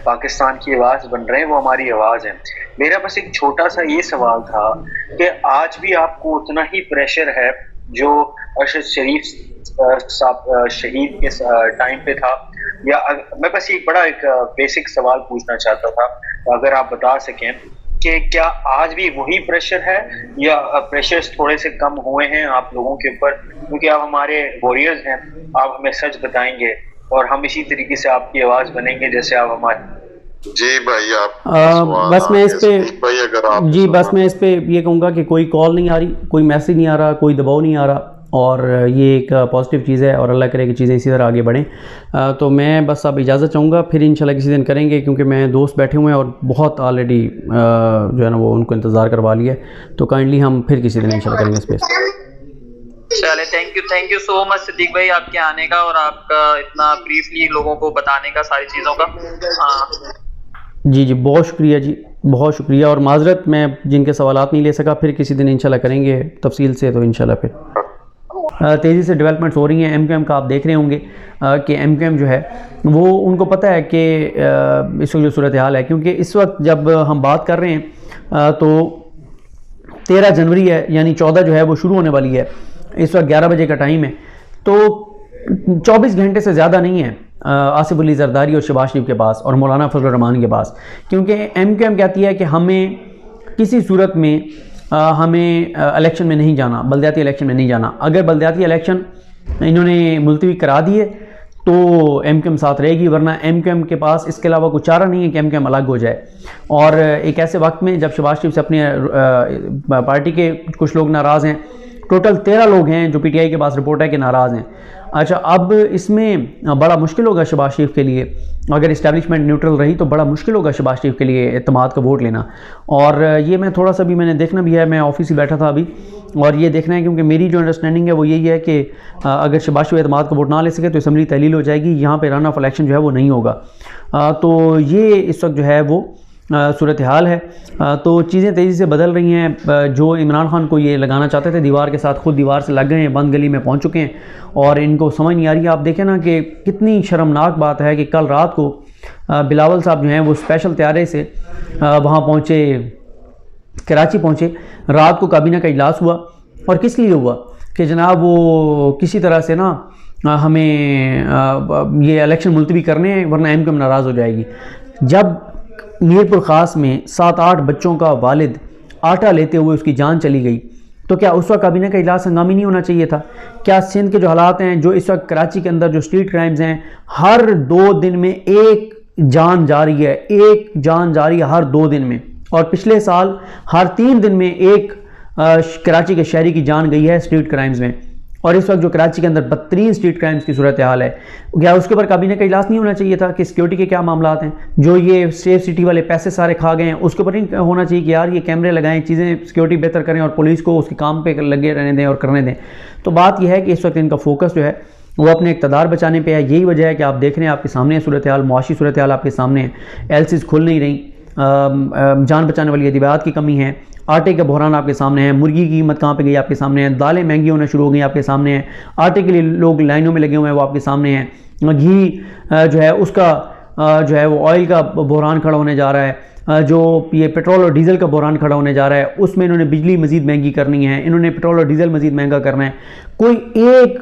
पाकिस्तान की आवाज़ बन रहे हैं, वो हमारी आवाज़ है। मेरा बस एक छोटा सा ये सवाल था कि आज भी आपको उतना ही प्रेशर है जो अरशद शरीफ साहब शहीद के टाइम पे था, या मैं बस एक बड़ा एक बेसिक सवाल पूछना चाहता था, अगर आप बता सकें कि क्या आज भी वही प्रेशर है या प्रेशर्स थोड़े से कम हुए हैं आप लोगों के ऊपर, क्योंकि आप हमारे वॉरियर्स हैं, आप हमें सच बताएंगे और हम इसी तरीके से आपकी आवाज़ बनेंगे जैसे आप हमारे। जी भाई, आप बस मैं इस पे भाई अगर आप जी बस मैं इस पे ये कहूँगा कि कोई कॉल नहीं आ रही, कोई मैसेज नहीं आ रहा, कोई दबाव नहीं आ रहा, और ये एक पॉजिटिव चीज़ है और अल्लाह करे कि चीज़ें इसी तरह आगे बढ़ें। तो मैं बस अब इजाज़त चाहूँगा, फिर इंशाल्लाह किसी दिन करेंगे, क्योंकि मैं दोस्त बैठे हुए हैं और बहुत ऑलरेडी जो है ना वो उनको इंतज़ार करवा लिया है। तो काइंडली हम फिर किसी दिन इंशाल्लाह करेंगे स्पेस। चले, thank you so much Siddique भाई आपके आने का और आपका इतना ब्रीफली लोगों को बताने का सारी चीज़ों का। हाँ जी बहुत शुक्रिया जी, बहुत शुक्रिया, और माजरत मैं जिनके सवालात नहीं ले सका, फिर किसी दिन इंशाल्लाह करेंगे तफसील से। तो इंशाल्लाह फिर तेज़ी से डेवलपमेंट्स हो रही हैं। MQM का आप देख रहे होंगे कि MQM जो है वो उनको पता है कि इस वक्त जो सूरत हाल है, क्योंकि इस वक्त जब हम बात कर रहे हैं तो 13 जनवरी है, यानी 14 जो है वो शुरू होने वाली है। इस वक्त 11 बजे का टाइम है, तो 24 घंटे से ज़्यादा नहीं है आसिफ अली जरदारी और शहबाज शरीफ के पास और मौलाना फजल रहमान के पास, क्योंकि MQM कहती है कि हमें किसी सूरत में हमें इलेक्शन में नहीं जाना, बल्दियाती इलेक्शन में नहीं जाना। अगर बल्दियाती इलेक्शन इन्होंने मुलतवी करा दिए तो MQM साथ रहेगी, वरना MQM के पास इसके अलावा कुछ चारा नहीं है कि MQM अलग हो जाए। और एक ऐसे वक्त में जब शहबाज शरीफ से अपने पार्टी के कुछ लोग नाराज़ हैं, टोटल 13 लोग हैं जो PTI के पास रिपोर्ट है कि नाराज़ हैं। अच्छा, अब इसमें बड़ा मुश्किल होगा शहबाज शरीफ के लिए, अगर इस्टेब्लिशमेंट न्यूट्रल रही तो बड़ा मुश्किल होगा शहबाज शरीफ के लिए एतमाद का वोट लेना। और ये मैं थोड़ा सा भी मैंने देखना भी है, मैं ऑफिस ही बैठा था अभी, और ये देखना है, क्योंकि मेरी जो अंडरस्टैंडिंग है वो यही है कि अगर शहबाज शरीफ एतमाद का वोट ना ले सके तो असम्बली तहलील हो जाएगी, यहाँ पर रन ऑफ इलेक्शन जो है वो नहीं होगा। तो ये इस वक्त जो है वो सूरत हाल है। तो चीज़ें तेज़ी से बदल रही हैं। जो इमरान खान को ये लगाना चाहते थे दीवार के साथ, खुद दीवार से लग गए हैं, बंद गली में पहुंच चुके हैं और इनको समझ नहीं आ रही है। आप देखें ना कि कितनी शर्मनाक बात है कि कल रात को बिलावल साहब जो हैं वो स्पेशल त्यारे से वहाँ पहुँचे, कराची पहुँचे। रात को काबीना का इजलास हुआ, और किस लिए हुआ कि जनाब वो किसी तरह से ना हमें ये इलेक्शन मुलतवी करने हैं, वरना MQM नाराज़ हो जाएगी। जब मीरपुर ख़ास में 7-8 बच्चों का वालिद आटा लेते हुए उसकी जान चली गई, तो क्या उस वक्त काबीना का इजलास हंगामी नहीं होना चाहिए था? क्या सिंध के जो हालात हैं, जो इस वक्त कराची के अंदर जो स्ट्रीट क्राइम्स हैं, हर 2 दिन में एक जान जा रही है, एक जान जा रही है हर 2 दिन में, और पिछले साल हर 3 दिन में एक कराची के शहरी की जान गई है स्ट्रीट क्राइम्स में। और इस वक्त जो कराची के अंदर बदतरीन स्ट्रीट क्राइम्स की सूरत हाल है, क्या उसके ऊपर काबीना का इजलास नहीं होना चाहिए था कि सिक्योरिटी के क्या मामलात हैं, जो ये सेफ सिटी वाले पैसे सारे खा गए हैं, उसके ऊपर नहीं होना चाहिए कि यार ये कैमरे लगाएं, चीज़ें सिक्योरिटी बेहतर करें और पुलिस को उसके काम पे लगे रहने दें और करने दें। तो बात यह है कि इस वक्त इनका फोकस जो है वो अपने इक़्तिदार बचाने पे है। यही वजह है कि आप देख रहे हैं आपके सामने सूरत हाल, मुआशी सूरत हाल आपके सामने है। LCs खुल नहीं रही, जान बचाने वाली अदवियात की कमी है, आटे का बहरान आपके सामने है, मुर्गी की कीमत कहाँ पे गई आपके सामने है, दालें महंगी होना शुरू हो गई आपके सामने है, आटे के लिए लोग लाइनों में लगे हुए हैं वो आपके सामने हैं, घी जो है उसका जो है वो ऑयल का बहरान खड़ा होने जा रहा है, जो ये पेट्रोल और डीज़ल का बहरान खड़ा होने जा रहा है, उसमें इन्होंने बिजली मज़ीद महंगी करनी है, इन्होंने पेट्रोल और डीज़ल मज़ीद महंगा करना है। कोई एक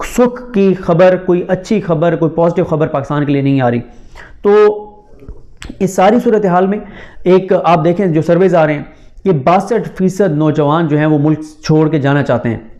सुख की खबर, कोई अच्छी खबर, कोई पॉजिटिव खबर पाकिस्तान के लिए नहीं आ रही। तो इस सारी सूरत हाल में एक आप देखें जो सर्वेज आ रहे हैं कि 62% नौजवान जो हैं वो मुल्क छोड़ के जाना चाहते हैं,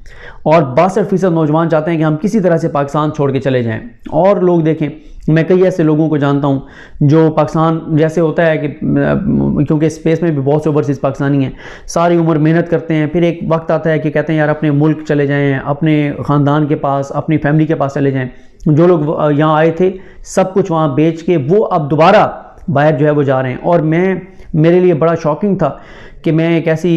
और 62% नौजवान चाहते हैं कि हम किसी तरह से पाकिस्तान छोड़ के चले जाएं। और लोग देखें, मैं कई ऐसे लोगों को जानता हूं जो पाकिस्तान जैसे होता है कि क्योंकि स्पेस में भी बहुत से ओवरसीज़ पाकिस्तानी हैं, सारी उम्र मेहनत करते हैं, फिर एक वक्त आता है कि कहते हैं यार अपने मुल्क चले जाएँ, अपने ख़ानदान के पास, अपनी फैमिली के पास चले जाएँ। जो लोग यहाँ आए थे सब कुछ वहाँ बेच के वो अब दोबारा बाहर जो है वो जा रहे हैं। और मेरे लिए बड़ा शॉकिंग था कि मैं एक ऐसी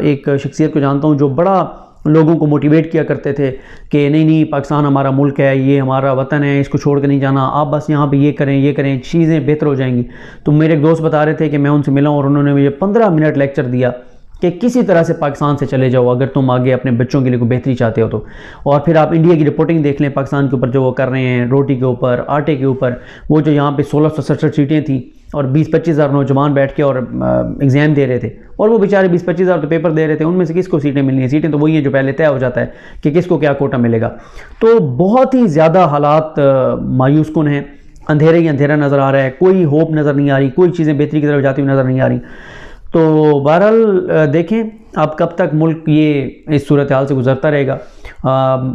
एक शख्सियत को जानता हूँ जो बड़ा लोगों को मोटिवेट किया करते थे कि नहीं पाकिस्तान हमारा मुल्क है, ये हमारा वतन है, इसको छोड़ कर नहीं जाना, आप बस यहाँ पे ये करें, चीज़ें बेहतर हो जाएंगी। तो मेरे एक दोस्त बता रहे थे कि मैं उनसे मिला और उन्होंने मुझे 15 मिनट लेक्चर दिया कि किसी तरह से पाकिस्तान से चले जाओ अगर तुम आगे अपने बच्चों के लिए कोई बेहतरी चाहते हो तो। और फिर आप इंडिया की रिपोर्टिंग देख लें पाकिस्तान के ऊपर जो वो कर रहे हैं, रोटी के ऊपर, आटे के ऊपर, वो जो यहाँ पे 1667 सीटें थी और 20-25 हज़ार नौजवान बैठ के और एग्ज़ाम दे रहे थे, और वो बेचारे 20-25 हज़ार तो पेपर दे रहे थे, उनमें से किसको सीटें मिलनी है? सीटें तो वही हैं जो पहले तय हो जाता है कि किसको क्या कोटा मिलेगा। तो बहुत ही ज़्यादा हालात मायूस कुन हैं, अंधेरे ही अंधेरा नज़र आ रहा है, कोई होप नज़र नहीं आ रही, कोई चीज़ें बेहतरी की तरफ जाती हुई नज़र नहीं आ रही। तो बहरहाल देखें अब कब तक मुल्क ये इस सूरत हाल से गुज़रता रहेगा।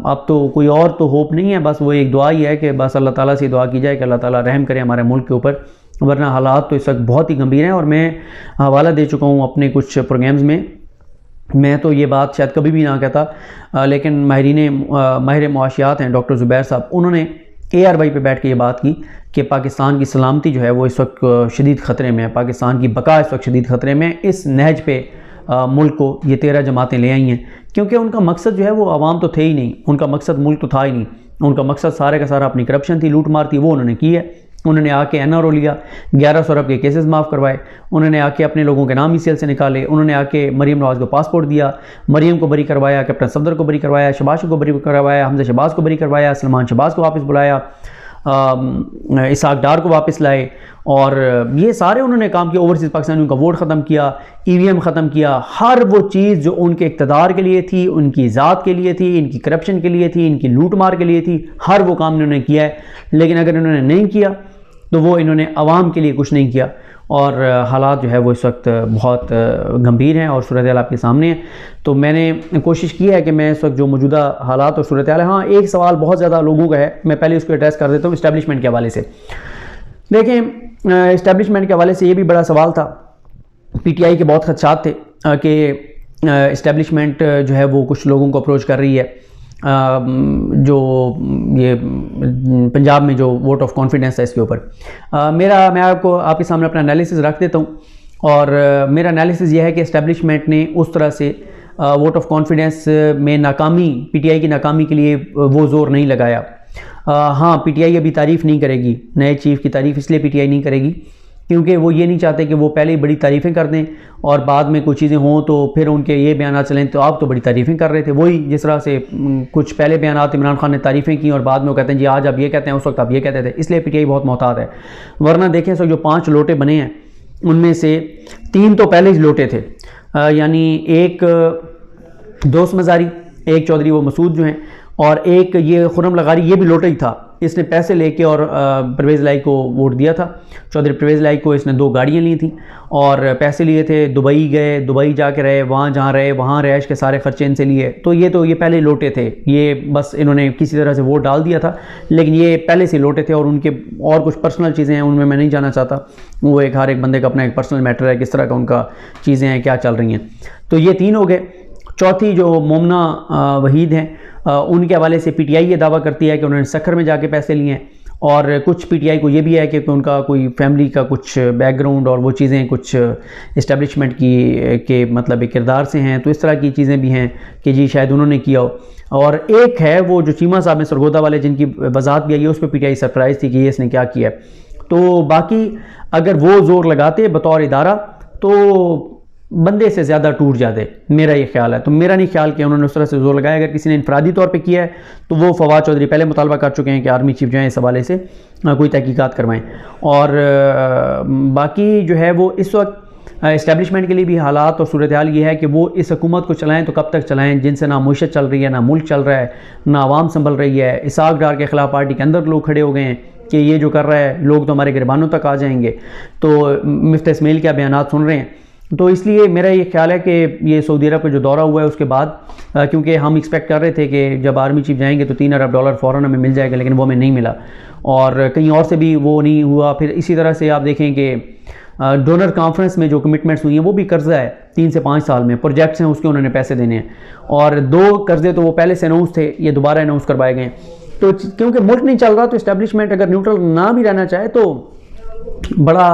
अब तो कोई और तो होप नहीं है, बस वो एक दुआ ही है कि बस अल्लाह ताला से दुआ की जाए कि अल्लाह ताला रहम करे हमारे मुल्क के ऊपर, वरना हालात तो इस वक्त बहुत ही गंभीर हैं। और मैं हवाला दे चुका हूँ अपने कुछ प्रोग्राम्स में, मैं तो ये बात शायद कभी भी ना कहता, लेकिन माहिर मुआशियात हैं डॉक्टर ज़ुबैर साहब, उन्होंने ARY पे बैठ के ये बात की कि पाकिस्तान की सलामती जो है वो इस वक्त शदीद ख़तरे में है, पाकिस्तान की बका इस वक्त शदीद ख़तरे में। इस नहज पे मुल्क को ये 13 जमातें ले आई हैं, क्योंकि उनका मकसद जो है वो आवाम तो थे ही नहीं, उनका मकसद मुल्क तो था ही नहीं, उनका मकसद सारे का सारा अपनी करप्शन थी, लूट मार थी, वो उन्होंने की है। उन्होंने आके NRO लिया, 1100 अरब के केसेस माफ़ करवाए, उन्होंने आके अपने लोगों के नाम ECL से निकाले, उन्होंने आके मरीम नवाज़ को पासपोर्ट दिया, मरीम को बरी करवाया, कैप्टन सफदर को बरी करवाया, शबाश को बरी करवाया, हमजा शहबाज को बरी करवाया, सलमान शहबाज को वापस बुलाया, इसाक डार को वापस लाए, और ये सारे उन्होंने काम किया। ओवरसीज़ पाकिस्तानियों का वोट ख़त्म किया, EVM ख़त्म किया, हर वो चीज़ जो उनके इक़्तिदार के लिए थी, उनकी ज़ात के लिए थी, इनकी करप्शन के लिए थी, इनकी लूट मार के लिए थी, हर वो काम इन्होंने किया है। लेकिन अगर इन्होंने नहीं किया तो वो इन्होंने आवाम के लिए कुछ नहीं किया, और हालात जो है वो इस वक्त बहुत गंभीर हैं और सूरत हाल आपके सामने है। तो मैंने कोशिश की है कि मैं इस वक्त जो मौजूदा हालात और सूरत हाल है, हाँ एक सवाल बहुत ज़्यादा लोगों का है, मैं पहले उसको एड्रेस कर देता हूँ इस्टेब्लिशमेंट के हवाले से। देखें इस्टेब्लिशमेंट के हवाले से ये भी बड़ा सवाल था, PTI के बहुत खदशात थे कि इस्टेब्लिशमेंट जो है वो कुछ लोगों को अप्रोच कर रही है, जो ये पंजाब में जो वोट ऑफ कॉन्फिडेंस है इसके ऊपर। मैं आपको आपके सामने अपना एनालिसिस रख देता हूँ, और मेरा एनालिसिस ये है कि इस्टेब्लिशमेंट ने उस तरह से वोट ऑफ कॉन्फिडेंस में नाकामी, PTI की नाकामी के लिए वो ज़ोर नहीं लगाया। हाँ PTI अभी तारीफ़ नहीं करेगी, नए चीफ़ की तारीफ़ इसलिए PTI नहीं करेगी क्योंकि वो ये नहीं चाहते कि वो पहले ही बड़ी तारीफ़ें कर दें और बाद में कुछ चीज़ें हों तो फिर उनके ये बयान चलें तो आप तो बड़ी तारीफ़ें कर रहे थे। वही जिस तरह से कुछ पहले बयान इमरान खान ने तारीफ़ें की और बाद में वो कहते हैं जी आज आप ये कहते हैं, उस वक्त आप ये कहते थे, इसलिए PTI बहुत मोहतात है। वरना देखें सो जो 5 लोटे बने हैं उनमें से 3 तो पहले ही लोटे थे, यानी एक दोस्त मज़ारी, एक चौधरी वो मसूद जो हैं, और एक ये खुरम लगारी, ये भी लोटा ही था। इसने पैसे लेके और परवेज़ लाई को वोट दिया था, चौधरी परवेज़ लाई को। इसने 2 गाड़ियाँ ली थी और पैसे लिए थे, दुबई गए, दुबई जाके रहे, वहाँ जहाँ रहे वहाँ रहायश के सारे खर्चे इनसे लिए। तो ये पहले लोटे थे, ये बस इन्होंने किसी तरह से वोट डाल दिया था, लेकिन ये पहले से लोटे थे। और उनके और कुछ पर्सनल चीज़ें हैं, उनमें मैं नहीं जाना चाहता, वो हर एक बंदे का अपना एक पर्सनल मैटर है, किस तरह का उनका चीज़ें हैं, क्या चल रही हैं। तो ये 3 हो गए। चौथी जो मोमना वहीद हैं, उनके हवाले से PTI ये दावा करती है कि उन्होंने सखर में जाके पैसे लिए हैं, और कुछ PTI को ये भी है कि उनका कोई फैमिली का कुछ बैकग्राउंड और वो चीज़ें कुछ इस्टेब्लिशमेंट के मतलब किरदार से हैं, तो इस तरह की चीज़ें भी हैं कि जी शायद उन्होंने किया हो। और एक है वो जो चीमा साहब हैं सरगोदा वाले, जिनकी वजाहत भी आई है, उस पर PTI सरप्राइज़ थी कि ये इसने क्या किया है। तो बाकी अगर वो ज़ोर लगाते बतौर इदारा तो बंदे से ज़्यादा टूट जाते, मेरा ये ख्याल है। तो मेरा नहीं ख्याल कि उन्होंने उस तरह से जोर लगाया। अगर किसी ने इनफरादी तौर पे किया है तो वो फवाद चौधरी पहले मुतालबा कर चुके हैं कि आर्मी चीफ जो है इस हवाले से कोई तहकीकात करवाएं। और बाकी जो है वो इस वक्त इस्टेब्लिशमेंट के लिए भी हालात और सूरत हाल ये है कि वो इस हुकूमत को चलाएँ तो कब तक चलाएँ, जिनसे ना मुशत चल रही है, ना मुल्क चल रहा है, ना आवाम संभल रही है। इसाक डार के ख़िलाफ़ पार्टी के अंदर लोग खड़े हो गए हैं कि ये जो कर रहा है लोग तो हमारे गिरबानों तक आ जाएंगे। तो मिफ्ता इस्माइल के बयान सुन रहे हैं। तो इसलिए मेरा ये ख्याल है कि ये सऊदी अरब का जो दौरा हुआ है उसके बाद, क्योंकि हम एक्सपेक्ट कर रहे थे कि जब आर्मी चीफ जाएंगे तो $3 अरब फ़ौरन हमें मिल जाएगा, लेकिन वो हमें नहीं मिला और कहीं और से भी वो नहीं हुआ। फिर इसी तरह से आप देखें कि डोनर कॉन्फ्रेंस में जो कमिटमेंट्स हुई हैं वो भी कर्जा है 3 से 5 साल में, प्रोजेक्ट्स हैं उसके उन्होंने पैसे देने हैं, और 2 कर्जे तो वो पहले से अनाउंस थे, ये दोबारा अनाउंस करवाए गए। तो क्योंकि मुल्क नहीं चल रहा तो इस्टेब्लिशमेंट अगर न्यूट्रल ना भी रहना चाहे तो बड़ा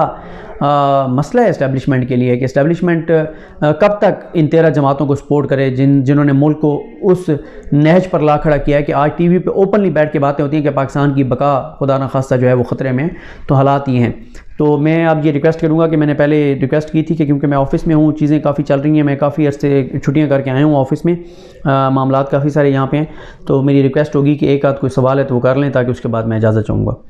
मसला है इस्टेब्लिशमेंट के लिए कि इस्टेब्लिशमेंट कब तक इन 13 जमातों को सपोर्ट करे जिन्होंने मुल्क को उस नहज पर ला खड़ा किया है कि आज TV पे ओपनली बैठ के बातें होती हैं कि पाकिस्तान की बका खुदा न खास्ता जो है वो ख़तरे में। तो हालात ये हैं। तो मैं अब ये रिक्वेस्ट करूँगा कि मैंने पहले रिक्वेस्ट की थी कि क्योंकि मैं ऑफ़िस में हूँ, चीज़ें काफ़ी चल रही हैं, मैं काफ़ी अर्से छुट्टियाँ करके आया हूँ ऑफ़िस में, मामलात काफ़ी सारे यहाँ पे हैं, तो मेरी रिक्वेस्ट होगी कि एक आध कोई सवाल है तो वो कर लें, ताकि उसके बाद मैं इजाज़त चाहूँगा।